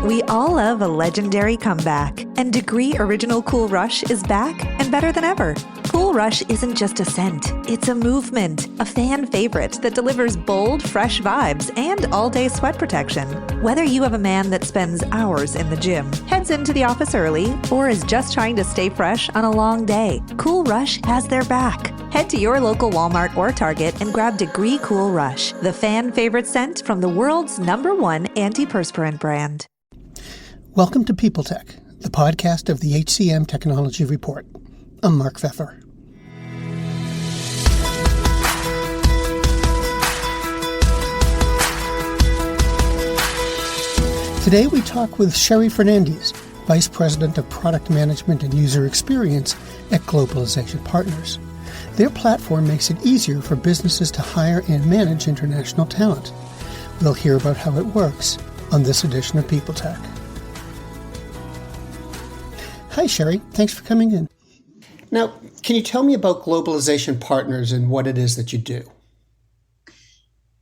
We all love a legendary comeback, and Degree Original Cool Rush is back and better than ever. Cool Rush isn't just a scent, it's a movement, a fan favorite that delivers bold, fresh vibes and all-day sweat protection. Whether you have a man that spends hours in the gym, heads into the office early, or is just trying to stay fresh on a long day, Cool Rush has their back. Head to your local Walmart or Target and grab Degree Cool Rush, the fan favorite scent from the world's #1 antiperspirant brand. Welcome to People Tech, the podcast of the HCM Technology Report. I'm Mark Pfeffer. Today we talk with Sherrie Fernandes, Vice President of Product Management and User Experience at Globalization Partners. Their platform makes it easier for businesses to hire and manage international talent. We'll hear about how it works on this edition of People Tech. Hi, Sherrie. Thanks for coming in. Now, can you tell me about Globalization Partners and what it is that you do?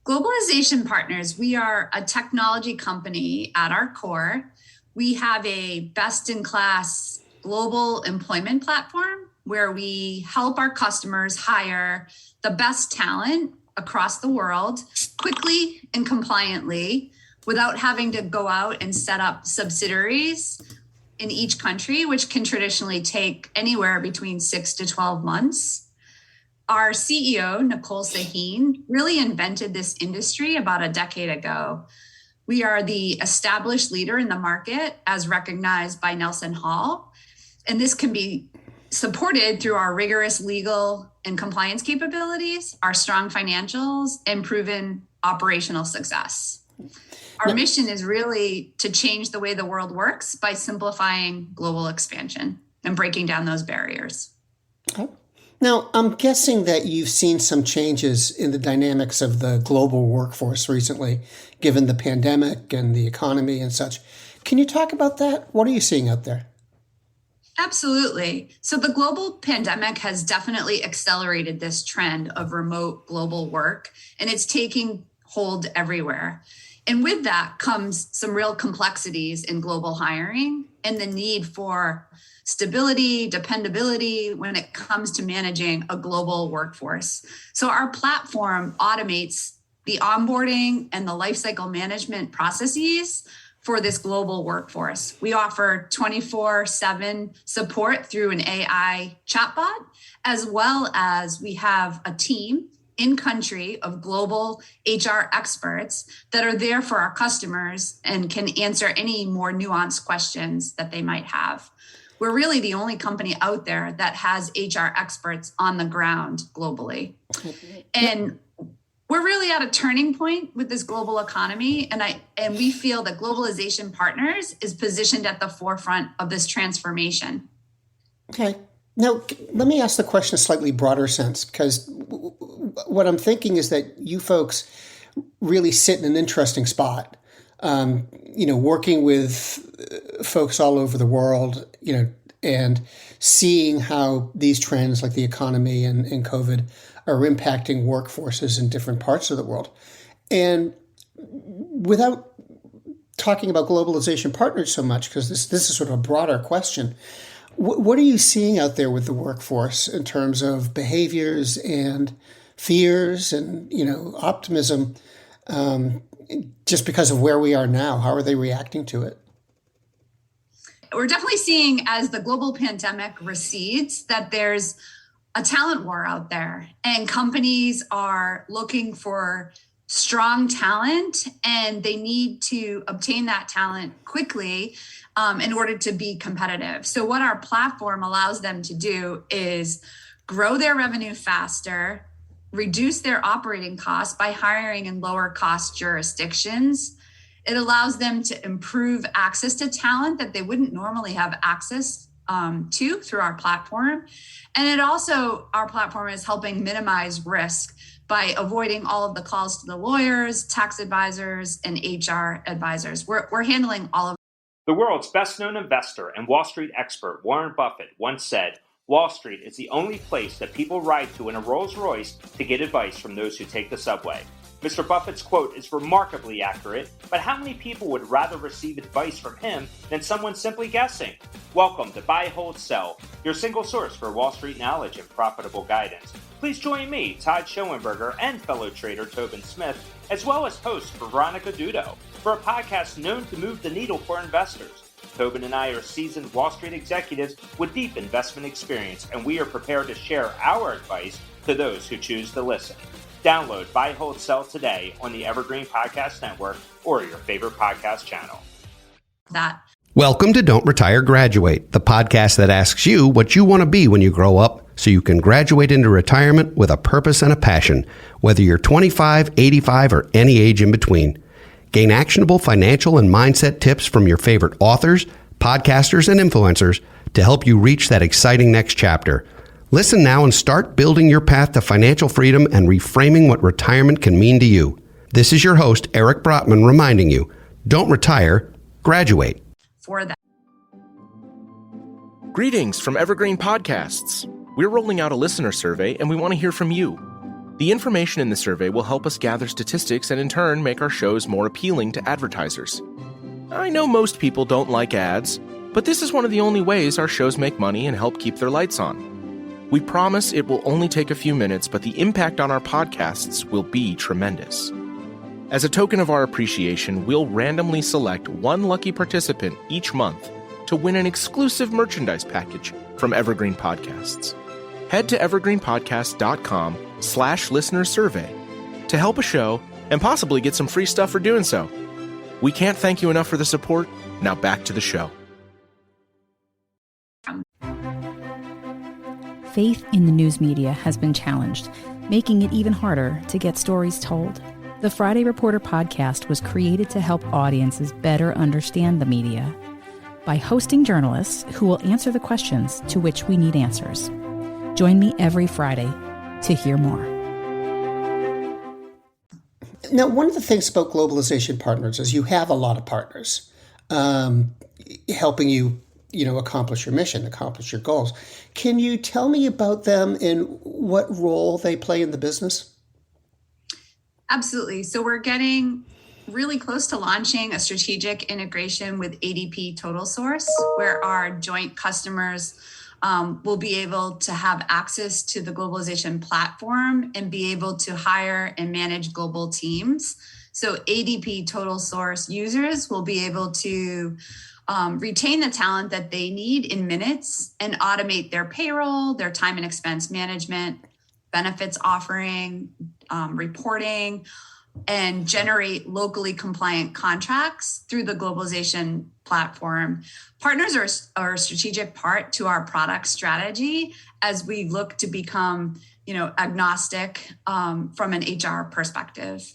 Globalization Partners, we are a technology company at our core. We have a best-in-class global employment platform where we help our customers hire the best talent across the world quickly and compliantly without having to go out and set up subsidiaries in each country, which can traditionally take anywhere between 6 to 12 months. Our CEO, Nicole Sahin, really invented this industry about a decade ago. We are the established leader in the market as recognized by Nelson Hall, and this can be supported through our rigorous legal and compliance capabilities, our strong financials, and proven operational success. Our mission is really to change the way the world works by simplifying global expansion and breaking down those barriers. Okay. Now, I'm guessing that you've seen some changes in the dynamics of the global workforce recently, given the pandemic and the economy and such. Can you talk about that? What are you seeing out there? Absolutely. So the global pandemic has definitely accelerated this trend of remote global work, and it's taking hold everywhere. And with that comes some real complexities in global hiring and the need for stability, dependability when it comes to managing a global workforce. So our platform automates the onboarding and the lifecycle management processes for this global workforce. We offer 24/7 support through an AI chatbot, as well as we have a team in country of global HR experts that are there for our customers and can answer any more nuanced questions that they might have. We're really the only company out there that has HR experts on the ground globally. And we're really at a turning point with this global economy, and we feel that Globalization Partners is positioned at the forefront of this transformation. Okay. Now, let me ask the question in a slightly broader sense, because what I'm thinking is that you folks really sit in an interesting spot, working with folks all over the world, and seeing how these trends like the economy and COVID are impacting workforces in different parts of the world. And without talking about Globalization Partners so much, because this is sort of a broader question, what are you seeing out there with the workforce in terms of behaviors and fears and, optimism, just because of where we are now? How are they reacting to it? We're definitely seeing, as the global pandemic recedes, that there's a talent war out there, and companies are looking for strong talent, and they need to obtain that talent quickly in order to be competitive. So what our platform allows them to do is grow their revenue faster, reduce their operating costs by hiring in lower cost jurisdictions. It allows them to improve access to talent that they wouldn't normally have access to through our platform. And our platform is helping minimize risk by avoiding all of the calls to the lawyers, tax advisors, and HR advisors. We're handling all of. The world's best-known investor and Wall Street expert Warren Buffett once said, "Wall Street is the only place that people ride to in a Rolls-Royce to get advice from those who take the subway." Mr. Buffett's quote is remarkably accurate, but how many people would rather receive advice from him than someone simply guessing? Welcome to Buy, Hold, Sell, your single source for Wall Street knowledge and profitable guidance. Please join me, Todd Schoenberger, and fellow trader Tobin Smith, as well as host Veronica Dudo, for a podcast known to move the needle for investors. Tobin and I are seasoned Wall Street executives with deep investment experience, and we are prepared to share our advice to those who choose to listen. Download Buy, Hold, Sell today on the Evergreen Podcast Network or your favorite podcast channel. Welcome to Don't Retire, Graduate, the podcast that asks you what you want to be when you grow up so you can graduate into retirement with a purpose and a passion, whether you're 25, 85, or any age in between. Gain actionable financial and mindset tips from your favorite authors, podcasters, and influencers to help you reach that exciting next chapter. Listen now and start building your path to financial freedom and reframing what retirement can mean to you. This is your host, Eric Brotman, reminding you, don't retire, graduate. For that. Greetings from Evergreen Podcasts. We're rolling out a listener survey and we want to hear from you. The information in the survey will help us gather statistics and in turn make our shows more appealing to advertisers. I know most people don't like ads, but this is one of the only ways our shows make money and help keep their lights on. We promise it will only take a few minutes, but the impact on our podcasts will be tremendous. As a token of our appreciation, we'll randomly select one lucky participant each month to win an exclusive merchandise package from Evergreen Podcasts. Head to evergreenpodcast.com/listener survey to help a show and possibly get some free stuff for doing so. We can't thank you enough for the support. Now back to the show. Faith in the news media has been challenged, making it even harder to get stories told. The Friday Reporter podcast was created to help audiences better understand the media by hosting journalists who will answer the questions to which we need answers. Join me every Friday to hear more. Now, one of the things about Globalization Partners is you have a lot of partners helping you accomplish your mission, accomplish your goals. Can you tell me about them and what role they play in the business? Absolutely. So we're getting really close to launching a strategic integration with ADP Total Source, where our joint customers will be able to have access to the Globalization platform and be able to hire and manage global teams. So ADP Total Source users will be able to retain the talent that they need in minutes and automate their payroll, their time and expense management, benefits offering, reporting, and generate locally compliant contracts through the Globalization platform. Partners are a strategic part to our product strategy as we look to become, agnostic from an HR perspective.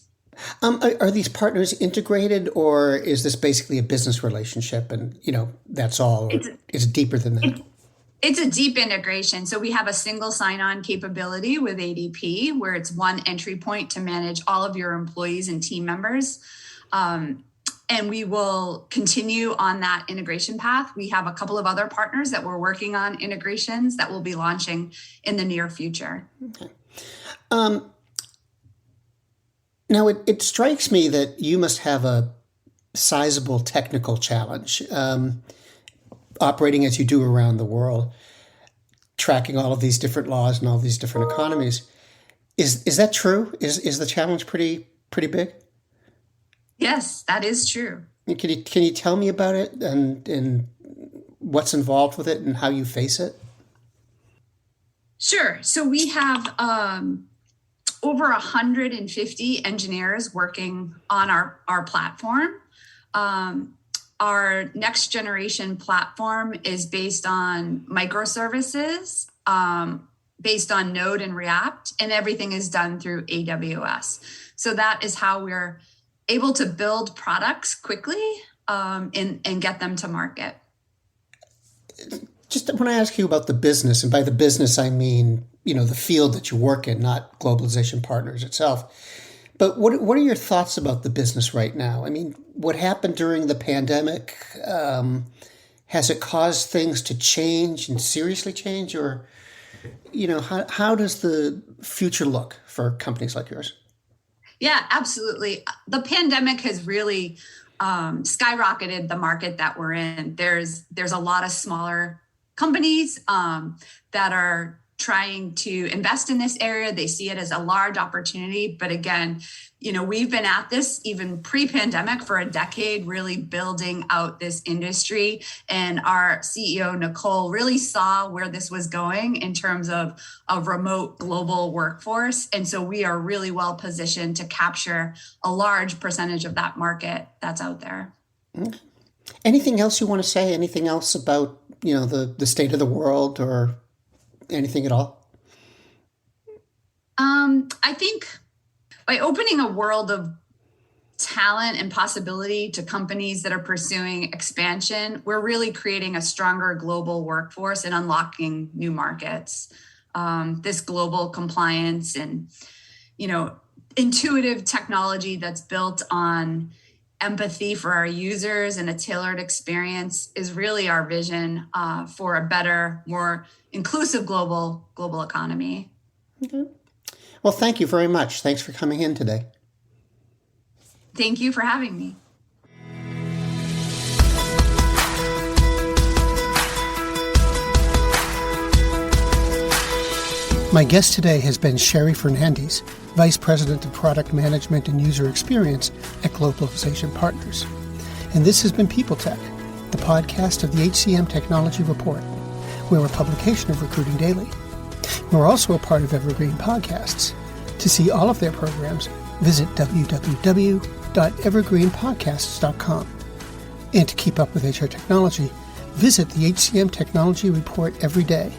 Are these partners integrated, or is this basically a business relationship and, that's all? It's deeper than that? It's a deep integration. So we have a single sign-on capability with ADP where it's one entry point to manage all of your employees and team members. And we will continue on that integration path. We have a couple of other partners that we're working on integrations that will be launching in the near future. Okay. Now, it strikes me that you must have a sizable technical challenge operating as you do around the world, tracking all of these different laws and all these different economies. Is that true? Is the challenge pretty big? Yes, that is true. Can you tell me about it and what's involved with it and how you face it? Sure. So we have over 150 engineers working on our platform. Our next generation platform is based on microservices, based on Node and React, and everything is done through AWS. So that is how we're able to build products quickly and get them to market. Just want to ask you about the business, and by the business I mean, the field that you work in, not Globalization Partners itself. But what are your thoughts about the business right now? I mean, what happened during the pandemic, has it caused things to change and seriously change? Or, how does the future look for companies like yours? Yeah, absolutely. The pandemic has really skyrocketed the market that we're in. There's a lot of smaller companies that are trying to invest in this area. They see it as a large opportunity. But again, we've been at this even pre-pandemic for a decade, really building out this industry. And our CEO, Nicole, really saw where this was going in terms of a remote global workforce. And so we are really well positioned to capture a large percentage of that market that's out there. Anything else you want to say? Anything else about, the state of the world or anything at all? I think by opening a world of talent and possibility to companies that are pursuing expansion, we're really creating a stronger global workforce and unlocking new markets. This global compliance and, intuitive technology that's built on empathy for our users and a tailored experience is really our vision for a better, more inclusive global economy. Okay. Well, thank you very much. Thanks for coming in today. Thank you for having me. My guest today has been Sherrie Fernandes, Vice President of Product Management and User Experience at Globalization Partners. And this has been People Tech, the podcast of the HCM Technology Report. We're a publication of Recruiting Daily. We're also a part of Evergreen Podcasts. To see all of their programs, visit www.evergreenpodcasts.com. And to keep up with HR technology, visit the HCM Technology Report every day.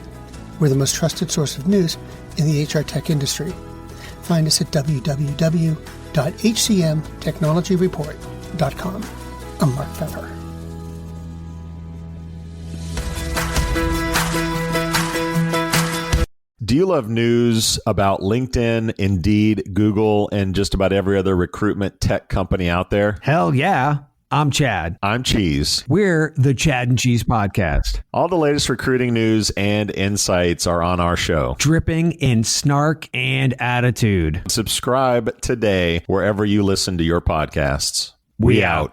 We're the most trusted source of news in the HR tech industry. Find us at www.hcmtechnologyreport.com. I'm Mark Feller. Do you love news about LinkedIn, Indeed, Google, and just about every other recruitment tech company out there? Hell yeah. I'm Chad. I'm Cheese. We're the Chad and Cheese Podcast. All the latest recruiting news and insights are on our show. Dripping in snark and attitude. Subscribe today wherever you listen to your podcasts. We out.